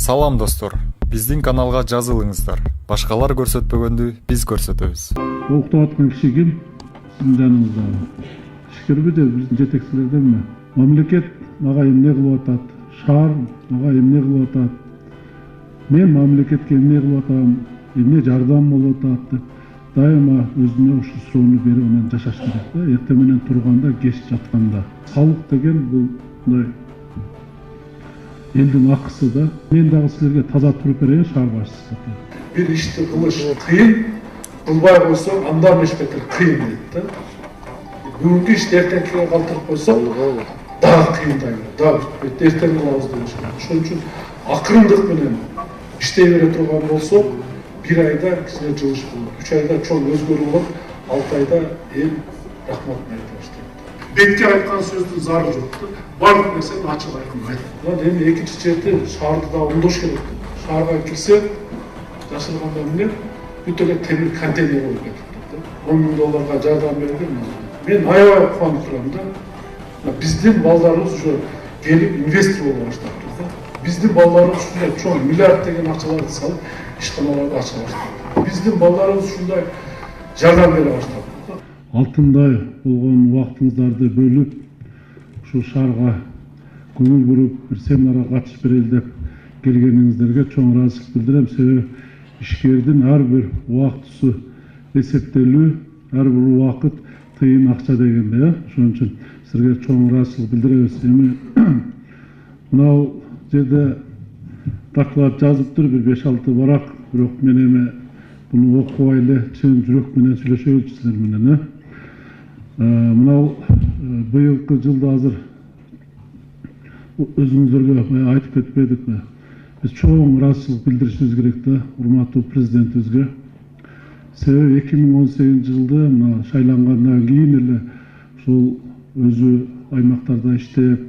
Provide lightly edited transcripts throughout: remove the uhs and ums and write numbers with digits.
Салам достор, биздин каналга жазылыңыздар. Башкалар көрсөтпөгөндү биз көрсөтөбүз. Октоп аткан киши ким? Сиздин жаныңызда. Ишкерби де биздин жетекчилерденби? Мамлекет мага эмне кылып атат? Шаар мага эмне кылып атат? Мен мамлекетке эмне кылып атам? Эмне жардам болуп атат деп дайыма өзүнө ушу суроону берип анан жашаш керек да. Эртең менен турганда, кеч жатканда. Салык деген бул мындай элдин акысы да. Мен дагы силерге таза туруп берейин шаар башчысы. Bir işti kılıç kıyın, kılbay koysa andan beş metre kıyın dedi de. Bugünkü işte ertenkine kaldırıp koysa daha kıyındayım, daha bitmedi, erten kılavuz demiş. Şunun için akırındık menen işteyvere turgan olsa bir ayda kişine çalışıp olur. 3 ayda çok özgür olur, 6 ayda el rahmatına başlaydı. Betke aytkan sözdün zarı yoktu. Varlık mesele açık aytkan aytkan. Lan hem ikinci çerti şaharda da ondoş gerekti. Şaharga kirse Yaşılganda mene bütün temir konteyner olup ketipti. $10.000 жардам берген. Men аябай кубанып турам да. Биздин балдарыбыз уже келип инвестор болуп баштапты да. Биздин балдарыбыз ушундай чоң миллиард деген акчаларды салып ишканаларды ача баштады. Биздин балдарыбыз ушундай жардам бере баштапты да. Алтындай болгон убактыңыздарды бөлүп ушу шаарга көңүл буруп бир семинарга катышып берели деп келгениңиздерге чоң ыраазычылык билдирем. Себеби ишкердин ар бир убактысы эсептелүү, ар бир убакыт тыйын акча дегенде, ошон үчүн силерге чоң ыраазычылык билдиребиз. Эми мынау жерде доклад жазыптыр, бир 5-6 барак, бирок мен эми буну окубай эле чын жүрөк менен сүйлөшөбүз силер менен. Мынау быйылкы жылда азыр өзүңүздөргө айтып кетпедикпи? Biz çoğun ыраазычылык билдиришибиз керек да, урматтуу президентибизге. Себеби 2018 жылда мына шайлангандан кийин эле ушул өзү аймактарда иштеп,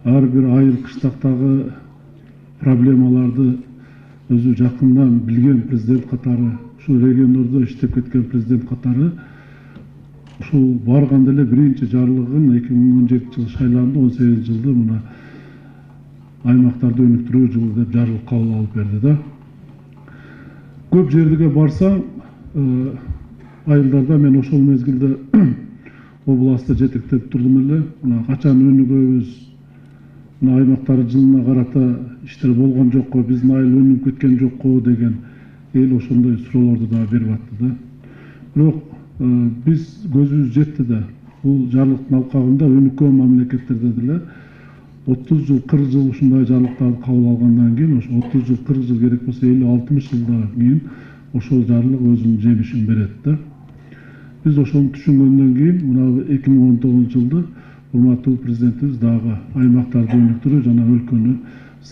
ар бир айыл кыштактагы проблемаларды өзү жакындан билген президент катары, ушул региондордо иштеп кеткен президент катары, ушул барганда эле биринчи жарлыгын 2017 жылы шайланды, 18 жылда мына аймактарды өнүктүрүү жылы деп жарлык кабыл алып берди да. Көп жерге барсаң, айылдарда мен ошол мезгилде областта жетектеп турдум эле. Мына качан өнүгөбүз, мына аймактар жылына карата иштер болгон жокко, биздин айыл өнүгүп кеткен жокко деген эл ошондой суроолорду да берип атты да. Бирок биз көзүбүз жетти да. Бул жарлыктын алкагында өнүккөн мамлекеттерде деле 30 жыл, 40 жыл ушундай жарлыктарды кабыл алгандан кийин, ошо 30 жыл, 40 жыл керек болсо 50-60 жылдан кийин ошол жарлык өзүнүн жемишин берет да. Биз ошону түшүнгөндөн кийин, мына 2019 жылда урматтуу президентибиз дагы аймактарды өнүктүрүү жана өлкөнү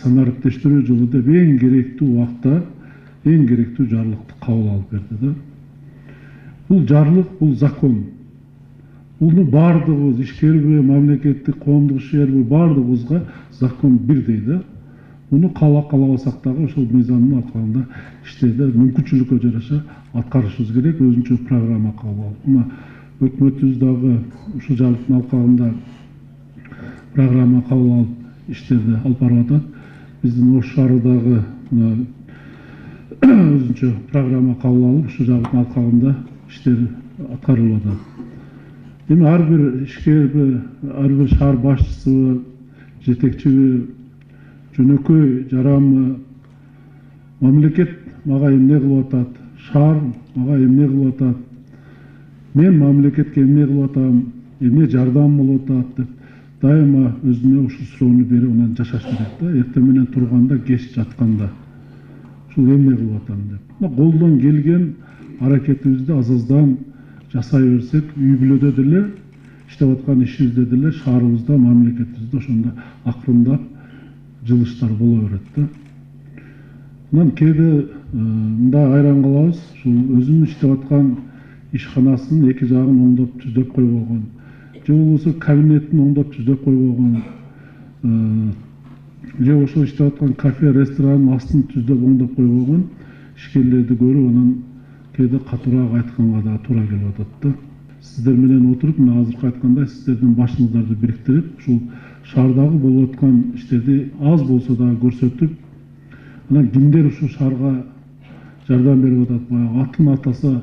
санариптештирүү жылы деп эң керектүү убакта эң керектүү жарлыкты кабыл алып берди да. Бул жарлык, бул закон. Bunu bardığımız, işkerbi, memleketlik, koğumduk işkerbi, bardığımızga zakon birday da. Bunu kalabasak dağı ошол мыйзамдын аркалында иштейді, мүмкүнчүлүккө жараша аткарышыбыз керек, өзүнчө программа кабыл алып. Мына өкмөтүбүз дагы ушул жарлыктын алкагында программа кабыл алып иштерди алып барып атат. Биздин Ош шаарындагы өзүнчө программа кабыл алып, ушул жарлыктын алкагында иштер аткарылып атат. Эми ар бир ишкерби, ар бир шаар башчысы, жетекчиби, жөнөкөй жаранмы, мамлекет мага эмне кылып атат, шаар мага эмне кылып атат, мен мамлекетке эмне кылып атам, эмне жардам болуп атат деп дайыма өзүнө ушу суроону берип анан жашаш керек да. Эртең менен турганда, кеч жатканда ушул эмне кылып атам деп. Колдон келген аракетибизди азаздан жасай берсек, үй бүлөдө деле, иштеп аткан ишибизде деле, шаарыбызда, мамлекетибизде ошондо акырындап жылыштар боло берет да. Анан кээде мындай айран калабыз, ушул өзүнүн иштеп аткан ишканасынын эки жагын оңдоп түздөп койбогон, же болбосо кабинетин оңдоп түздөп койбогон, же ошол иштеп аткан кафе, ресторанын астын түздөп оңдоп койбогон ишкерлерди көрүп, анан кээде катуураак айтканга да туура келип атат да. Сиздер менен отуруп, мына азыркы айткандай, сиздердин башыңыздарды бириктирип, ушул шаардагы болуп аткан иштерди аз болсо да көрсөтүп, Анан кимдер ушул шаарга жардам берип атат? Баягы атын атаса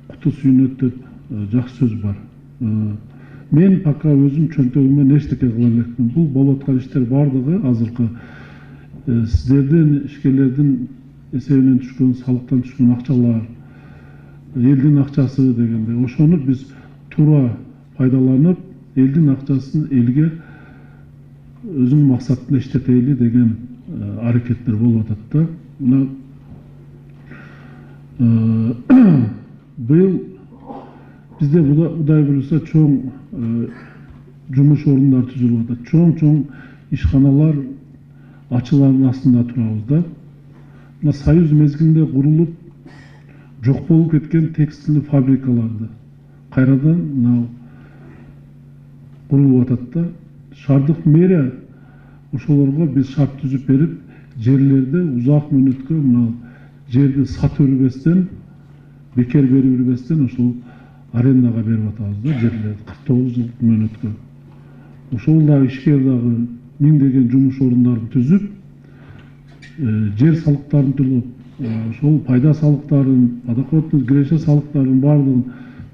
куту сүйүнөт деп жакшы сөз бар. Мен пока өзüm чөнтөгүмөн эчтеке кыла элекмин. Бул болуп аткан иштер бардыгы азыркы сиздердин ишкерлердин эсебинен түшкөн, салыктан түшкөн акчалар, элдин акчасы дегенде, ошону биз туура пайдаланып, элдин акчасын элге өзүнүн максатына иштетели деген аракеттер болуп атат да. Мына быйыл бизде Кудай буюрса чоң жумуш орундары түзүлүп атат. Чоң ишканалар ачылардын астында турабыз да. Мына Союз мезгилинде курулуп жок болуп кеткен текстилдүү фабрикаларды кайрадан мына курулуп атат да. Шаардык мэрия ошолорго биз шарт түзүп берип, жерлерди узак мөөнөткө мына жерди сатып жүрбөстөн, бекер берип жүрбөстөн ошол арендага берип атабыз да жерлерди 49 жыл мөөнөткө. Ошол дагы ишкер дагы миңдеген жумуш орундарын түзүп, жер салыктарын төлөп, ошол пайда салыктарын, подоходный киреше салыктарын бардыгын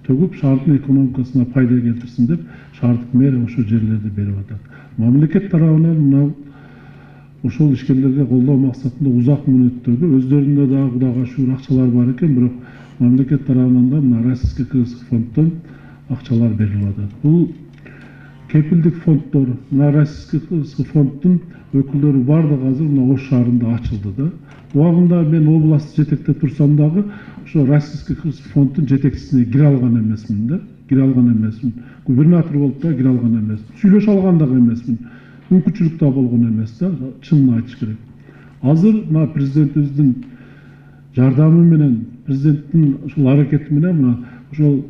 төгүп, шаардын экономикасына пайда келтирсин деп, шаардык мэрия ошол жерлерди берип атат. Мамлекет тарабынан мына ошол ишкерлерге колдоо максатында узак мөөнөттөргө өздөрүндө дагы Кудайга шүгүр акчалар бар экен, бирок мамлекет тарабынан да мына Российский кризистик фонддон акчалар берилип атат. Бул кепилдик фонддор, мына Российский кризистик фонддун өкүлдөрү бардыгы азыр мына Ош шаарында ачылды да. Убагында мен областты жетектеп турсам дагы ошо Российский кризистик фонддун жетекчисине кире алган эмесмин да. Кире алган эмесмин. Губернатор болуп да кире алган эмесмин. Сүйлөшө алган дагы эмесмин. Мүмкүнчүлүк да болгон эмес да, чынын айтыш керек. Азыр мына президентибиздин жардамы менен, президенттин ушул аракети менен мына ошол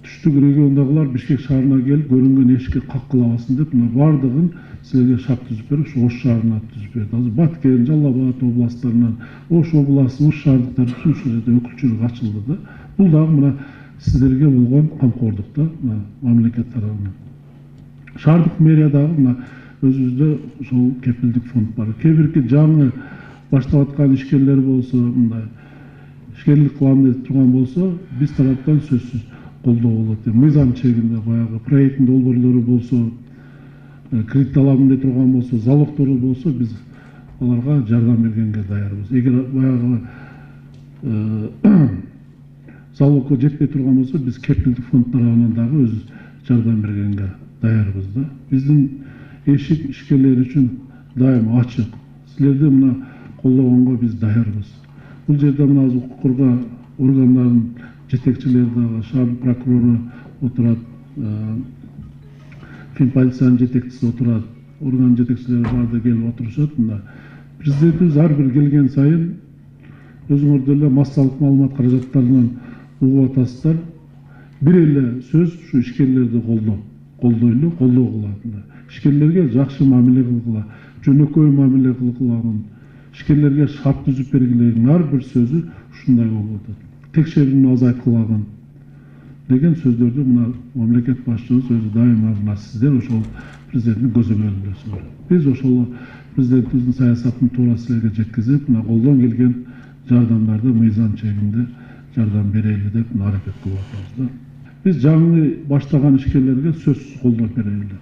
түштүк региондогулар Бишкек шаарына келип көрүнгөн эшикке каккылабасын деп мына бардыгын силерге шарт түзүп берип, ошо Ош шаарына түзүп берди. Азыр Баткен, Жалал Абад областтарынан Ош областы, Ош шаардыктар ушул жерде өкүлчүлүк ачылды да. Бул дагы мына сиздерге болгон камкордук да, мына мамлекет тарабынан. Шаардык мэрия дагы мына өзүбүздө ошол кепилдик фонд бар. Кээ бирки жаңы баштап аткан ишкерлер болсо, мындай ишкерлик кылам деп турган болсо, биз тараптан сөзсүз колдоо болот. Мыйзам чегинде баягы проекттин долбоорлору болсо, кредит алам деп турган болсо, залогдору болсо, биз аларга жардам бергенге даярбыз. Эгер баягы залогко жетпей турган болсо, биз кепилдик фонд тарабынан дагы өз жардам бергенге даярбыз да. Биздин эшик ишкерлер үчүн дайым ачык. Силерди мына колдогонго биз даярбыз. Бул жерде мына укук коргоо органдарынын жетекчилери дагы, шаар прокурору отурат, финполициянын жетекчиси отурат, орган жетекчилери баарды келип отурушат. Мына президентибиз ар бир келген сайын өзүңөр деле массалык маалымат каражаттарынан угуп атасыздар. Бир эле сөз ушу ишкерлерди колдойлу, колдоо кылат. Ишкерлерге жакшы мамиле кылгыла, жөнөкөй мамиле кылгылагын, ишкерлерге шарт түзүп бергилегин ар бир сөзү ушундай болуп атат. Текшерүүнү азайткылагын деген сөздөрдү мына мамлекет башчыбыз өзү дайыма мына сиздер ошол президенттин көзөмөлүндөсүңөр. Биз ошол президентибиздин саясатын туура силерге жеткизип, мына колдон келген жардамдарды мыйзам чегинде жардам берели деп аракет кылып атабыз да. Биз жаңы баштаган ишкерлерге сөзсүз колдоо берели.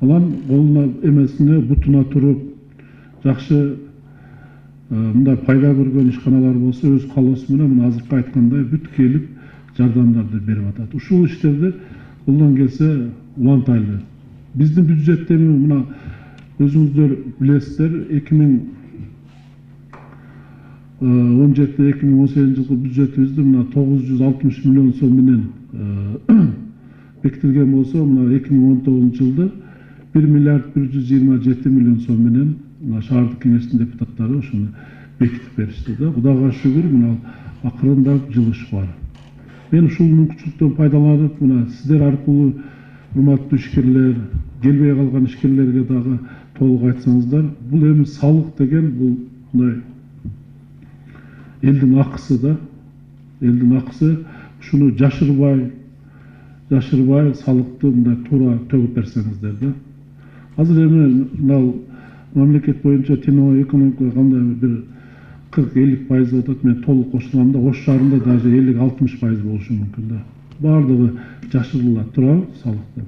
Алан колуна эмесине бутуна туруп, жакшы мындай пайда көргөн ишканалар болсо, өз калоосу менен мына азыркы айткандай бүт келип жардамдарды берип атат. Ушул иштерди колдон келсе улантайлы. Биздин бюджетте мына өзүңүздөр билесиздер, 2017-2018 жылкы бюджетибизди мына 960 миллион сом менен бекитилген болсо, мына 2019 жылда 1 миллиард 127 миллион сом менен шаардык кеңештин депутаттары ошону бекитип беришти да. Кудайга шүгүр, мына акырындап жылыш бар. Мен ушул мүмкүнчүлүктөн пайдаланып, мына сиздер аркылуу урматтуу ишкерлер, келбей калган ишкерлерге дагы толук айтсаңыздар, бул эми салык деген бул мындай элдин акысы да. Элдин акысы, ушуну жашырбай салыкты мындай туура төгүп берсеңиздер да. Азыр эми мына мамлекет боюнча тиноо экономика кандай бир 40-50% деп атат. Мен толық кошулам да, ош шаарында даже 50-60% болушу мүмкүн да. Бардыгы жашырылат, туурабы, салыкты.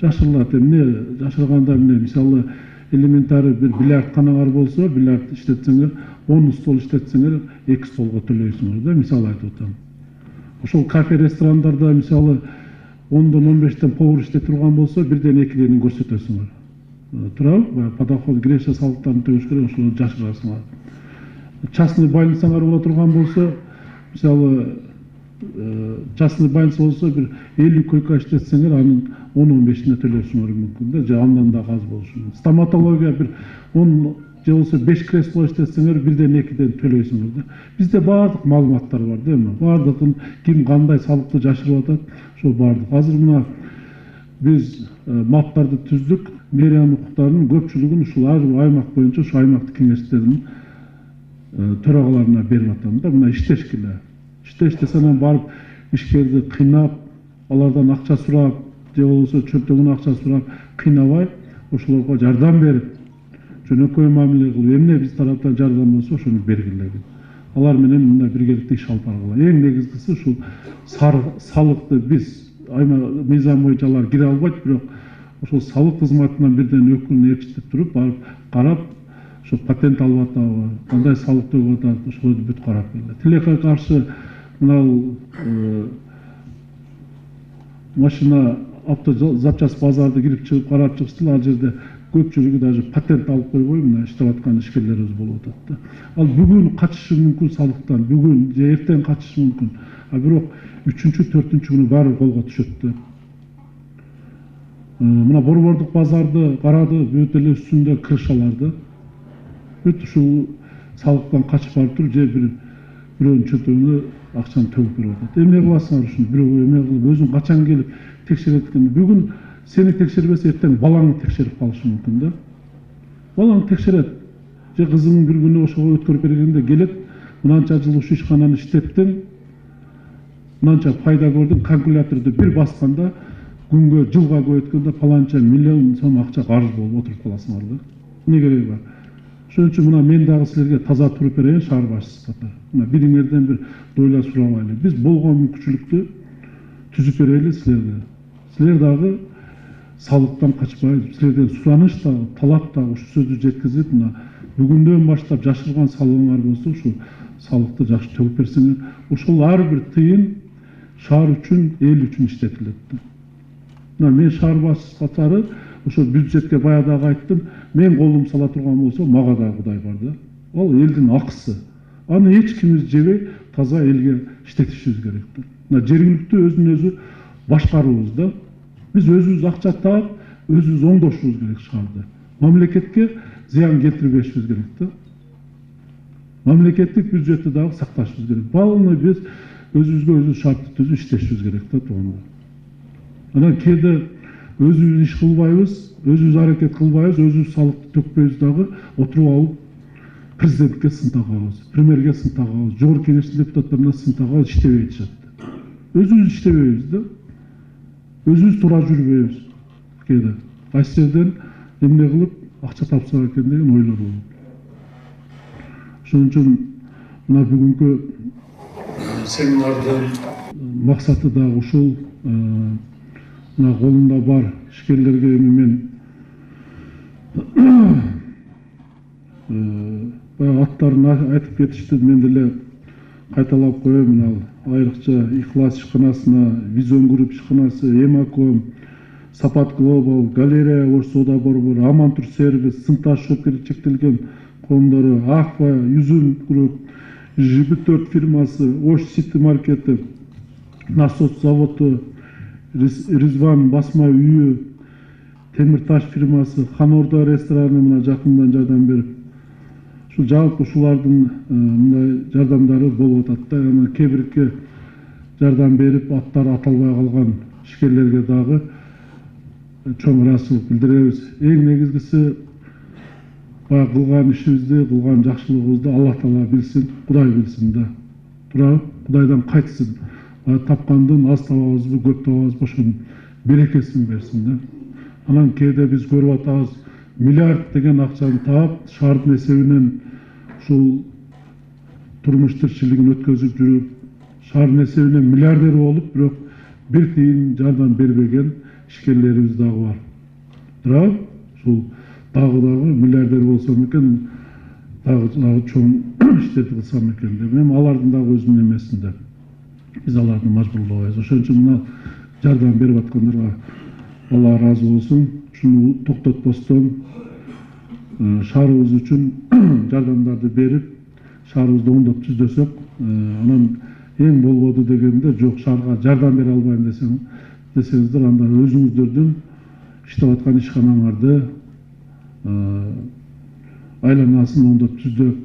Жашырылат. Эмне жашырганда эмне, мисалы элементары бир бильярд канаңар болсо, бильярд иштетсеңер, 10 стол иштетсеңер, 2 столго төлөйсүңөр да, мисалы айтып атам. Ошол кафе, ресторандарда мисалы 10-дон 15-тен повар иштеп турган болсо, 1-ден 2-ден көрсөтөсүңөр. Туурабы? Подоход киреше салыктарын төлөш керек, ошолорду жашырасыңар. Частный больницаңар бола турган болсо, мисалы частный больница болсо, бир 50 койка иштетсеңер, анын 10-15-ине төлөшүңөр мүмкүн да, же андан да аз болушу мүмкүн. Стоматология бир 10 же болсо 5 кресло иштетсеңер, 1-ден 2-ден төлөйсүңөр да. Бизде бардык маалыматтар бар да, эми. Бардыгын ким кандай салыкты жашырып атат, ошол бардык. Азыр мына биз маптарды түздүк. Мэрия укуктарынын көпчүлүгүн ушул аймак боюнча ушу аймактык кеңештердин төрагаларына берип атам да. Мына иштешкиле. Иштеште анан барып ишкерди кыйнап, алардан акча сурап, же болбосо чөнтөгүнө акча сурап, кыйнабай, ошолорго жардам берип, жөнөкөй мамиле кылып, эмне биз тараптан жардам болсо ошону бергилеби. Алар менен мындай биргеликте иш алып баргыла. Эң негизгиси ушул салыкты биз мыйзам боюнча алар кире албайт, бирок ошол салык кызматынан бирден өкүлүн ээрчитип туруп, барып карап, ошо патент алып атабы, кандай салык төлөп атат, ошолорду бүт карап келди. Тилекке каршы мынау машина автозапчасть базарды кирип чыгып карап чыксылар, ал жерде көпчүлүгү даже патент алып койбой мына иштеп аткан ишкерлерибиз болуп атат да. Ал бүгүн качышы мүмкүн салыктан, бүгүн же эртең качышы мүмкүн. А бирок 3-4 күнү баары колго түшөт да. Мына борбордук базарды карады, бүт эле үстүндө крышаларды. Бүт ушул салыктан качып барып туруп, же бирөөнүн чөнтөгүнө акчаны төгүп берип атат. Эмне кыласыңар ушуну? Бирөө эме кылып, өзүң качан келип текшерет экен? Бүгүн сени текшербесе, эртең балаңды текшерип калышы мүмкүн да. Балаң текшерет. Же кызың бир күнү ошого өткөрүп бергенде келет, мынанча жыл ушу ишкананы иштеттим, мынанча пайда көрдүм, калькуляторду бир басканда, күнгө, жылга көбөйткөндө паланча миллион сом акча карыз болуп отуруп каласыңар да. Эмне кереги бар? Ошон үчүн мына мен дагы силерге таза туруп берейин, шаар башчысы катары. Мына бириңерден бир дойлар сурабайлы. Биз болгон мүмкүнчүлүктү түзүп берели силерге. Силер дагы салыктан качпай, силерден сураныч дагы, талап дагы ушу сөздү жеткизип, мына бүгүндөн баштап жашырган салыгыңар болсо, ушу салыкты жакшы төгүп берсеңер, ошол ар бир тыйын шаар үчүн, эл үчүн иштетилет. Мына мен шаар башчысы катары ошо бюджетке баягы айттым, мен колум сала турган болсо, мага да Кудай бар да. Ал элдин акысы. Аны эч кимибиз жебей, таза элге иштетишибиз керек да. Мына жергиликтүү өзүн өзү башкаруубуз да. Биз өзүбүз акча таап, өзүбүз оңдошубуз керек шаарды. Мамлекетке зыян келтирбешибиз керек да. Мамлекеттик бюджетти дагы сакташыбыз керек. Бааны биз өзүбүзгө өзүбүз шартты түзүп иштешибиз керек да, туугандар. Анан кээде өзүбүз иш кылбайбыз, өзүбүз аракет кылбайбыз, өзүбүз салыкты төкпөйбүз дагы, отуруп алып президентке сын тагабыз, премьерге сын тагабыз, жогорку кеңештин депутаттарына сын тагабыз, иштебей атышат. Өзүбүз иштебейбиз да. Өзүбүз туура жүрбөйбүз. Кээде кайсы жерден эмне кылып акча тапсак экен деген ойлор болот. Ошон үчүн мына бүгүнкү семинардын максаты дагы ушул. Мына колумда бар ишкерлерге мен аттарын айтып кетишти, мен деле кайталап коем. Мына айрыкча Ихлас ишканасына, Визион Групп ишканасы, Эмаком, Сапат Глобал, Галерея Ош Соода борбору, Амантур сервис, Сынташ жоопкерчиликке чектелген коомдору, Аква, Юзун Групп, ЖБ4 фирмасы, Ош Сити маркети, насос заводу, Ризван басма үйү, Темирташ фирмасы, Ханорда рестораны мына жакындан жардам берип, ушу жалпы ушулардын мындай жардамдары болуп атат да. Анан кээ бирке жардам берип, аттары аталбай калган ишкерлерге дагы чоң ыраазычылык билдиребиз. Эң негизгиси баягы кылган ишибизди, кылган жакшылыгыбызды Аллах Таала билсин, Кудай билсин да. Туурабы? Кудайдан кайтсын. Тапкандын аз табабызбы, көп табабызбы, ошонун берекесин берсин да. Анан кээде биз көрүп атабыз, миллиард деген акчаны таап, шаардын эсебинен ушул турмуш тирчилигин өткөзүп жүрүп, шаардын эсебинен миллиардер болуп, бирок бир тиын жардам бербеген ишкерлерибиз дагы бар. Бирок ушул дагы миллиардер болсом экен, дагы чоң иштерди кылсам экен деп, эми алардын дагы өзүнүн эмесинде биз аларды мажбурлабайбыз. Ошон үчүн мына жардам берип аткандарга Алла ыраазы болсун. Ушуну токтотпостон шаарыбыз үчүн жардамдарды берип, шаарыбызды оңдоп түздөсөк, анан эң болбоду дегенде жок, шаарга жардам бере албайм десеңиздер, анда өзүңүздөрдүн иштеп аткан ишканаңарды айланасын оңдоп түздөп,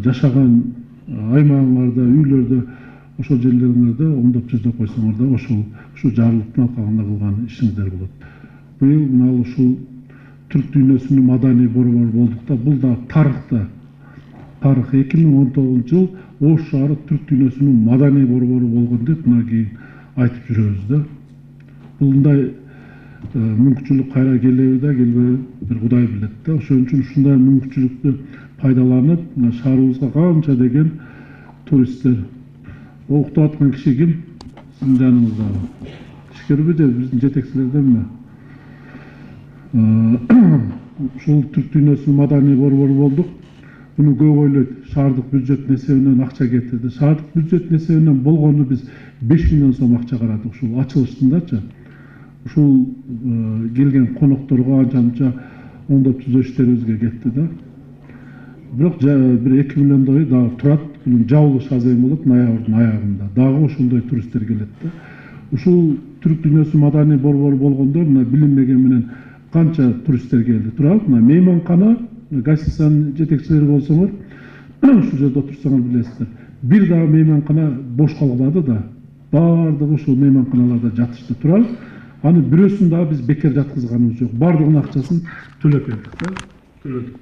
жашаган аймагыңарда, үйлөрдө, ошол жерлериңерде оңдоп түздөп койсоңор да ушул жарлыктын алкагында кылган ишиңиздер болот. Быйыл мына ушул түрк дүйнөсүнүн маданий борбору болдук да, бул да тарыхта. Тарых 2019 жыл Ош шаары түрк дүйнөсүнүн маданий борбору болгон деп мына кийин айтып жүрөбүз да. Булундай мүмкүнчүлүк кайра келеби да, келбеби бир Кудай билет да. Ошон үчүн ушундай мүмкүнчүлүктү пайдаланып, мына шаарыбызга канча деген туристтер. Уктап аткан киши ким? Сиздин жаныңыздагы. Ишкерби же биздин жетекчилерденби? Ушул түрк дүйнөсүнүн маданий борбору болдук. Буну көп ойлойт. Шаардык бюджеттин эсебинен акча кетирди. Шаардык бюджеттин эсебинен болгону биз 5 миллион сом акча карадык ушул ачылыштындачы. Ушул келген конокторго анча оңдоп түзөө иштерибизге кетти да. Бирок бир 2 миллиондой дагы турат. Бунун жабылыш азем болот ноябрдын аягында. Дагы ошондой туристтер келет да. Ушул түрк дүйнөсүнүн маданий борбору болгондо мына билинбеген менен канча туристтер келди. Турат, мына мейманкана, гостиницанын жетекчилери болсоңор, ушул жерде отурсаңар билесиздер. Бир дагы мейманкана бош калбады да. Бардыгы ушул мейманканаларда жатышты. Турат, аны бирөөсүн дагы биз бекер жаткызганыбыз жок. Бардыгынын акчасын төлөп бердик да. Төлөдүк.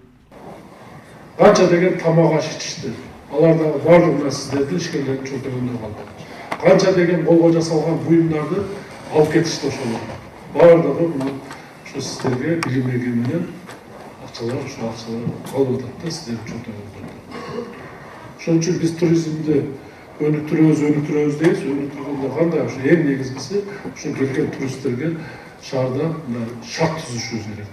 Канча деген тамак аш ичишти. Алар дагы бардыгына сиздердин ишкерлердин чөлтөгүндө калды. Канча деген колго жасалган буюмдарды алып кетишти ошолор. Бардыгы мына ошо сиздерге билинбеген менен акчалар калып атат да сиздердин чөлтөгүңүздө. Ошон үчүн биз туризмди өнүктүрөбүз дейбиз. Өнүктүргөндө кандай? Ошо эң негизгиси ошо келген туристтерге шаарда шарт түзүшүбүз керек.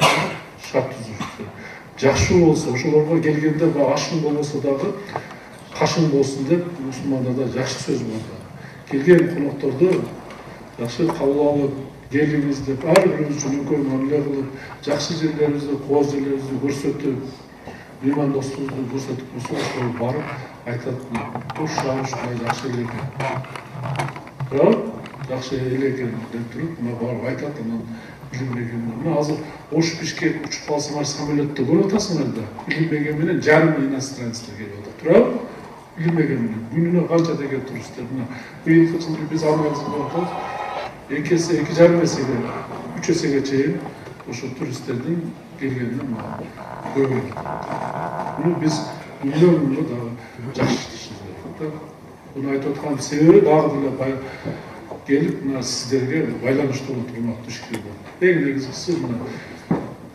Шарт түзүшүбүз керек. Жакшы болсо, ошолорго келгенде ашың болбосо дагы кашың болсун деп мусулмандарда жакшы сөз бар. Келген конокторду жакшы кабыл алып, келиңиз деп ар бирибиз үчүн өңкөр мамиле кылып, жакшы жерлерибизди, кооз жерлерибизди көрсөтүп, меймандостугубузду көрсөтүп койсок, ошол барып айтат, Ош шаары ушундай жакшы эл экен. Жакшы эл экен деп туруп, мына барып айтат, анан билинбеген менен. Азыр Ош Бишкек учуп калсаңар самолетте көрүп атасыңар да. Билинбеген менен жарым иностранецтер келип атат. Туурабы? Билинбеген менен. Күнүнө канча деген туристтер. Мына быйылкы жылы биз анализге атабыз. 2,5 эсеге, 3 эсеге чейин ошо туристтердин келгенин көбөйдү. Буну биз миллионго дагы жакшы иштешибиз керек. Буну айтып аткан себеби дагы деле келип мына сиздерге байланышта отурмактуу ишкерлер. Эң негизгиси мына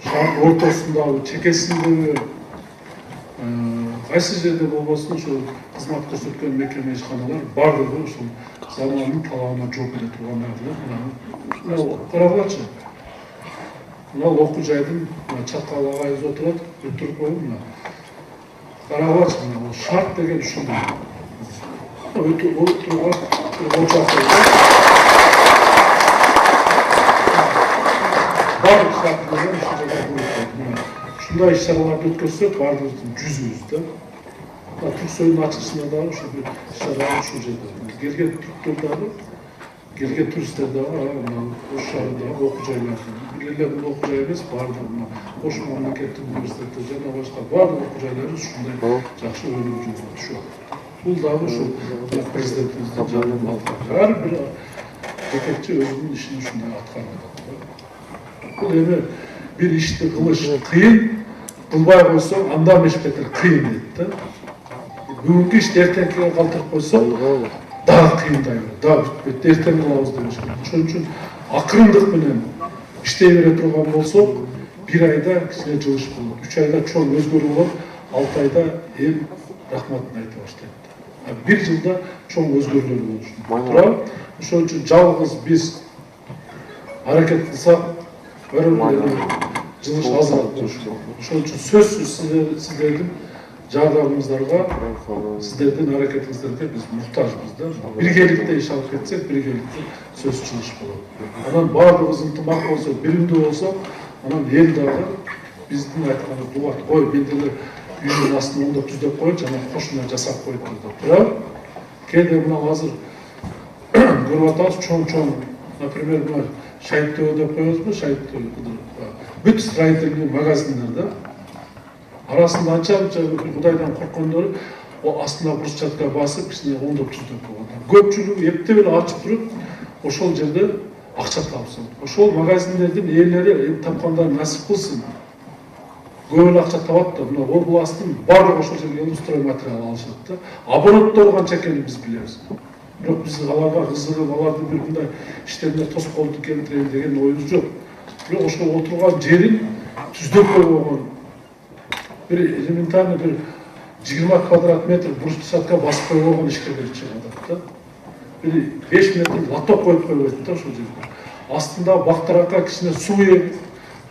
шаардын ортосундагы, чекесиндеги кайсы жерде болбосун ошо кызмат көрсөткөн мекеме ишканалар бардыгы ушул замандын талабына жооп бере тургандар. Мына карагылачы. Мына окуу жайдын чаткал агайыбыз отурат, өтүрүп коюп мына. Карагылачы, мына шарт деген ушундай. Өтүрүп бардык шартын ушул жерде коюп. Ушундай иш-чараларды өткөрсөк, бардыгыбыздын жүзүбүз да. Түрксойдун ачылышында дагы ушул иш-чаралар ушул жерде. Келген түрктөр дагы, келген туристтер дагы Ош шаарындагы окуу жайларды, бир эле окуу жай эмес, бардыгы Ош мамлекеттик университети жана башка бардык окуу жайлары ушундай жакшы өнүгүп жүрүшөт. Бул дагы ушул президентибиздин жардамы алып. Ар бир жетекчи өзүнүн ишин ушундай аткарып атат. Бул эми бир ишти кылыш кыйын, кылбай койсоң андан бешбетер кыйын дейт да. Бүгүнкү ишти эртеңкиге калтырып койсоң дагы кыйындай болот, дагы бүтпөйт, эртең кылабыз дебеш керек. Ошон үчүн акырындык менен иштей бере турган болсок, 1 айда кичине жылыш болот, 3 айда чоң өзгөрүү болот, 6 айда эл рахматын айта баштайт. Бир жылда чоң өзгөрүүлөр болушу турат. Ошон үчүн жалгыз биз аракет кылсак жылыш азыраак болушу. Ошон үчүн сөзсүз сиздердин жардамыңыздарга, сиздердин аракетиңиздерге биз муктажбыз да. Биргеликте иш алып кетсек, биргеликте сөз чыгыш болот. Анан баардыгыбыз ынтымак болсо, биримдүү болсо, анан эл дагы биздин айтканыбыз дубат кой, мен деле үйдүн астын оңдоп түздөп коет, жана кошуна жасап коет деп турат. Кээде мына азыр көрүп атабыз, чоң, например, мына Шайыттөө деп коебузбу, Шайыттөө бүт строительный магазиндер да. Арасында анча Кудайдан корккондору астына брусчатка басып, кичине оңдоп түздөп койгон. Көпчүлүгү эптеп эле ачып туруп, ошол жерде акча тапсын. Ошол магазиндердин ээлери тапкандар насип кылсын. Көп эле акча табат да, мына областтын баардыгы ошол жерге индустрия материал алышат да. Обороттору канча экенин биз билебиз. Бирок биз аларга кызыгып, аларды бир мындай иштерине тоскоолдук келтирейин деген оюбуз жок. Бирок ошол отурган жерин түздөп койгон бир элементарный бир 20 квадрат метр брусчатка басып койгон ишкерлер чыгат да. Бир 5 метр лоток коюп койбойт да ошол жерге. Астында бактаракка кичине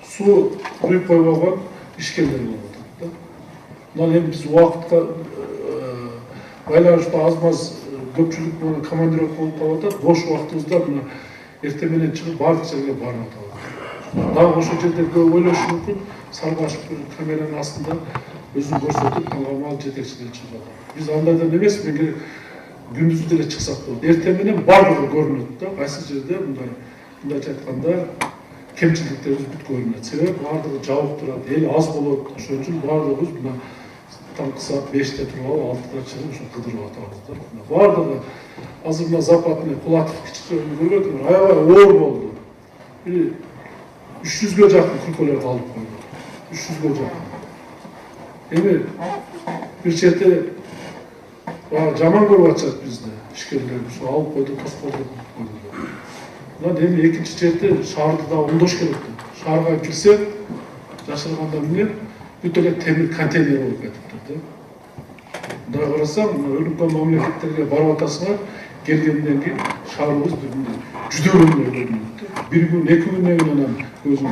суу куюп койбогон ишкерлер болуп атат да. Мына эми биз убакытка байланыштуу аз-маз көпчүлүк командировка болуп калып атат. Бош убактыбызда мына эртең менен чыгып баардык жерге барып атабыз. Дагы ошол жерде көп ойлошу мүмкүн, сарбашып бир камеранын астында өзүн көрсөтүп, таңгамал жетекчилер чыгып атат. Биз андайдан эмес, мен керек күндүз деле чыксак болот. Эртең менен баардыгы көрүнөт да, кайсы жерде мындайча айтканда кемчиликтерибиз бүт көрүнөт. Себеби баардыгы жабык турат, эл аз болот. Ошон үчүн баардыгыбыз мына таңкы саат 5-те туруп алып, 6-да чыгып ошо кыдырып атабыз да. Баардыгы азыр мына Западный Кулатов кичиктерин көргөндөр аябай оор болду. 300ге жакын күлкөлөр калып койду. 300ге жакын. Эми бир чети жаман көрүп атышат бизди ишкерлер, ушу алып койду, тоскоолдуп койду. Мына эми экинчи чети шаарды да оңдош керек. Шаарга кирсе, жашырганда эмне? Бүт эле темир контейнер болуп кетиптир да. Мындай карасаң, өлүккөн мамлекеттерге барып атасыңар, келгенден кийин шаарыбыз жүдөөгөндөй көрүнөт да. Бир күн, 2 күндөн кийин анан көзүм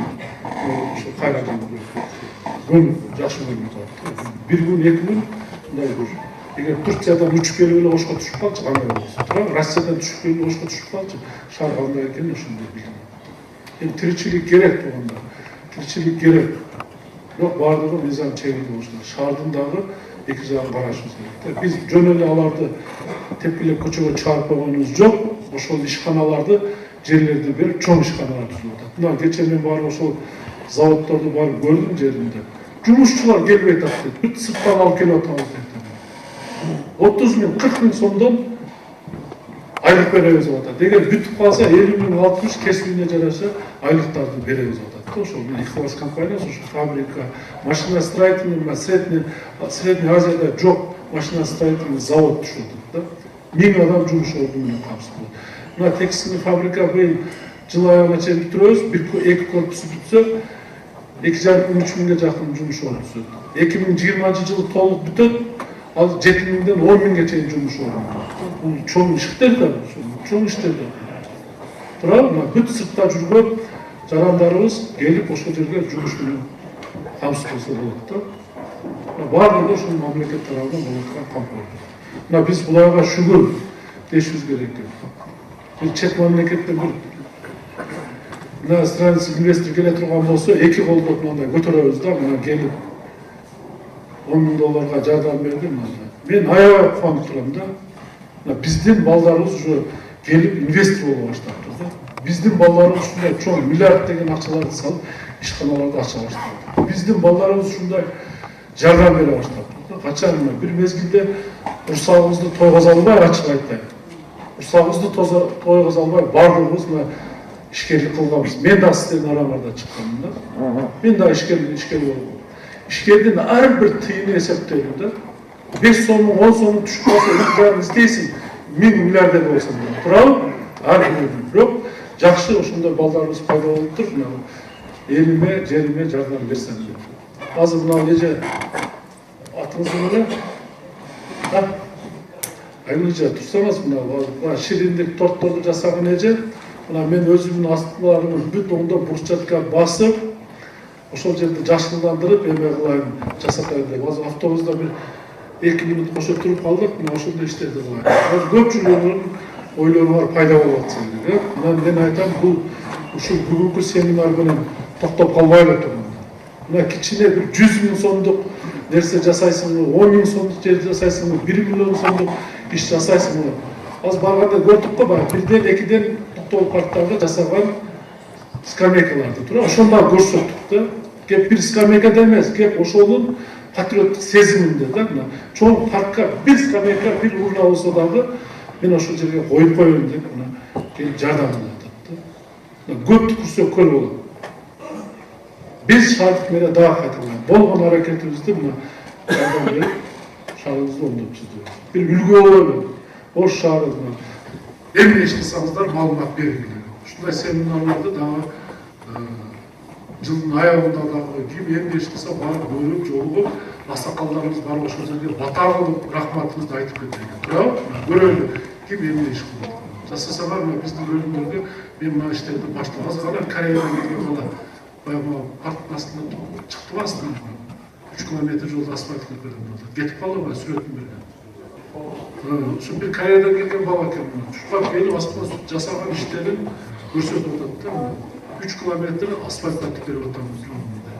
ошо кайрадан көнүп жакшы көрүнүп атат. Бир күн, 2 күн мындай бир эгер Турциядан учуп келип эле Ошко түшүп калчы кандай болот? Тура Россиядан түшүп келип Ошко түшүп калчы шаар кандай экенин ошондой билет. Эми тиричилик керек болгондо. Тиричилик керек. Бирок баардыгы мыйзам чегинде болушу керек. Шаардын дагы эки жагын карашыбыз керек. Биз жөн эле аларды тепкилеп көчөгө чыгарып койгонубуз жок. Ошол ишканаларды жерлерди берип чоң ишканалар түзүп атат. Мына кечээ мен барып ошол заводдорду барып көрдүм жеринде. Жумушчулар келбей атат дейт. Бүт сырттан алып келип атабыз дейт. 30 миң, 40 миң сомдон айлык беребиз деп атат. Эгер бүтүп калса 50 миң, 60 кесибине жараша айлыктарды беребиз деп атат. Ошол ихлас компаниясы, ошо фабрика, машиностроительный, Средний Азияда жок машиностроительный завод түшүп атат да. 1000 адам жумуш орду менен камсыз болот. Мына текстильный фабрика быйыл жыл аягына чейин бүтүрөбүз. 2 корпусу бүтсө 2,5-3 миңге жакын жумуш орду түзөт. 2020-жылы толук бүтөт. Ал 7 миңден 10 миңге чейин жумуш орду. Бул чоң иштер да, чоң иштер да. Тура, мына бүт сыртта жүргөн жарандарыбыз келип ошол жерге жумуш менен камсыз болсо болот да. Баардыгы ушул мамлекет тарабынан болуп аткан камкорлук. Мына биз буларга шүгүр дешибиз керек. Бир чет мамлекеттен бир мына страница инвестор келе турган болсо, 2 колдоп мындай көтөрөбүз да, мына келип $10 миң жардам берди. Мен аябай кубанып турам да. Биздин балдарыбыз уже келип инвестор боло баштаптыр да. Биздин балдарыбыз ушундай чоң миллиард деген акчаларды салып, ишканаларды ача баштады. Биздин балдарыбыз ушундай жардам бере баштаптыр. Качан бир мезгилде урсагыбызды тойгозо албай, ачык айтайын. Урсагыбызды тойгозо албай, баардыгыбыз мына ишкерлик кылганбыз. Мен да сиздердин араңарда чыкканмын да. Мен да ишкер болдум. İşkerden her bir tığını hesaplayalım da. 5 somun, 10 somun düşük olsa ülkenin isteysin. 1000 milyarder olsa da. Tural, her bir yok. Жақсы ошондой балдарыбыз пайда болуп тур. Элиме, жериме жардам берсем деп. Азыр мына эже атыңызды эле Айгүлжа тұрсаңыз мына шириндик торттарды жасаған эже мына мен өзүмдүн астыларымын бүт оңдоп бурчатка басып ошол жерди жашылдандырып эме кылайын жасатайын деп азыр автобуста бир 2 минут кошо туруп калдык мына ошондой иштерди кылайын азыр көпчүлүктүн ойлору бар пайда болуп атса керек мен айтам бул ушул бүгүнкү семинар менен токтоп калбай эле турган мына кичине бир 100 000 сомдук нерсе жасайсыңбы 10 000 сомдук жер жасайсыңбы 1 миллион сомдук иш жасайсыңбы азыр барганда көрдүк го баягы бирден экиден токтогул парктарда жасаган скамейкаларды туура ошондо көрсөттүк да кеп бир скамейкада эмес кеп ошонун патриоттук сезиминде да мына чоң паркка бир скамейка бир урна болсо дагы мен ошол жерге коюп коеюн деп мына келип жардамын атат да көп түкүрсөк көл болот биз шаардык менен дагы кайталайбыз болгон аракетибизди мына жардам берип шаарыбызды оңдоп түздүрөбүз бир үлгү бололу ош шаарына эмне иш кылсаңыздар маалымат бергиле ушундай семинарларды дагы жылдын аягында дагы ким эмне иш кылса барып көрүп жолугуп аксакалдарыбыз барып ошол жерге бата кылып рахматыбызды айтып кетели туурабы көрөлү ким эмне иш кылып жасасаңар мына биздин бөлүмдөргө мен мына иштерди баштап азыр гана Кореядан келген бала баягы парктын астында чыктыбы астынан 3 километр жолду асфальт кылып берген бала кетип калдыбы сүрөтүн берген ушу бир Кореядан келген бала экен ушуга келип астынан жасаган иштерин көрсөтүп атат да 3 километр асфальт айтып берип атабыз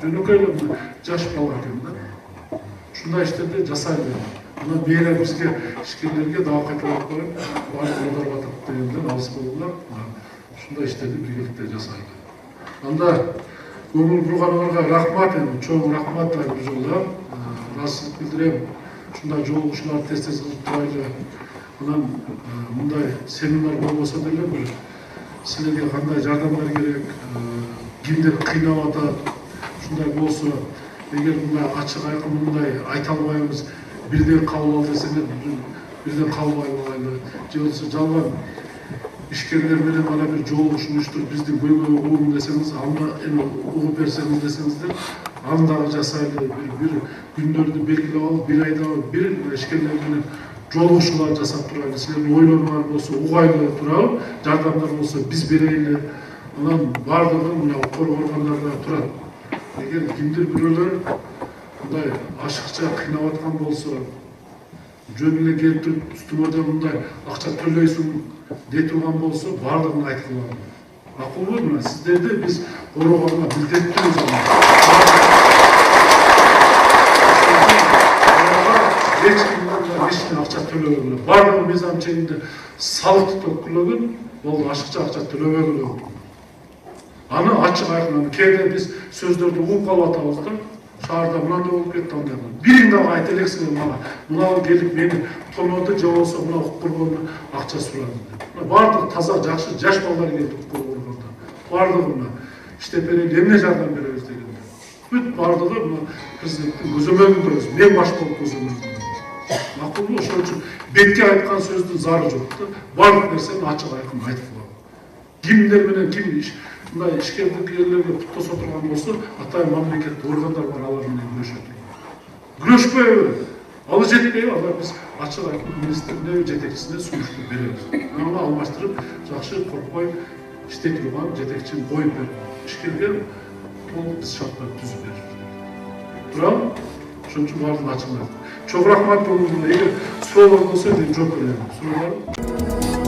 жөнөкөй эле жаш бала экен да ушундай иштерди жасайлы мына мэрия бизге ишкерлерге дагы кайталап коюп баардык аударып атат дегенден алыс болгула ушундай иштерди биргеликте жасайлы анда көңүл бурганыңарга рахмат эми чоң рахмат бир жолу ыраазычылык билдирем ушундай жолугушууларды тез тез кылып турайлы анан мындай семинар болбосо деле бир силерге кандай жардамдар керек кимдер кыйнап атат ушундай болсо эгер мындай ачык айкын мындай айта албайбыз бирден кабыл ал десеңер бирден кабыл албайлы же болбосо жалган ишкерлер менен ана бир жолугушуу уюштуруп биздин көйгөйгө угун десеңиз анда эми угуп берсеңиз десеңиздер аны дагы жасайлы бир күндөрдү белгилеп алып бир айда бир ишкерлер менен жолугушуулар жасап турайлы силердин ойлоруңар болсо угайлы туурабы жардамдар болсо биз берели анан баардыгы мына укук органдарда турат эгер кимдир бирөөлөр мындай ашыкча кыйнап аткан болсо жөн эле келип туруп үстүмө мындай акча төлөйсүң дей турган болсо баардыгын айткыла макулбу мына сиздерди биз коргоганга милдеттүүбүз эч ким акча төлөбөгүлө баардыгы мыйзам чегинде салыкты төлөгүн болду ашыкча акча төлөбөгүлө аны ачык айкын кээде биз сөздөрдү угуп калып атабыз да шаарда мынандай болуп кетти андай бириң дагы айта элексиңер мага мынау келип мени тонооду же болбосо мына укук коргоонун акча сурады деп баардыгы таза жакшы жаш балдар келди укук коргоонго баардыгы мына иштеп берели эмне жардам беребиз дегенде бүт баардыгы мына президенттин көзөмөлүндөбүз мен баш болуп көзөмөлдө макулбу ошон үчүн бетке айткан сөздүн зары жок да баардык нерсени ачык айкын айтып коелу кимдер менен ким мындай ишкерлерге тосо турган болсо атайын мамлекеттик органдар бар алар менен күрөшөт күрөшпөйбү алы жетпейби анда биз ачык айкын министрине жетекчисине сунушту беребиз аны алмаштырып жакшы коркпой иштей турган жетекчини коюп берип ишкерге толук биз шарттарды түзүп беребиз туурабы ошон үчүн баардыгын ачык айткым чоң рахмат эгер суроолор болсо мен жооп берем суроолор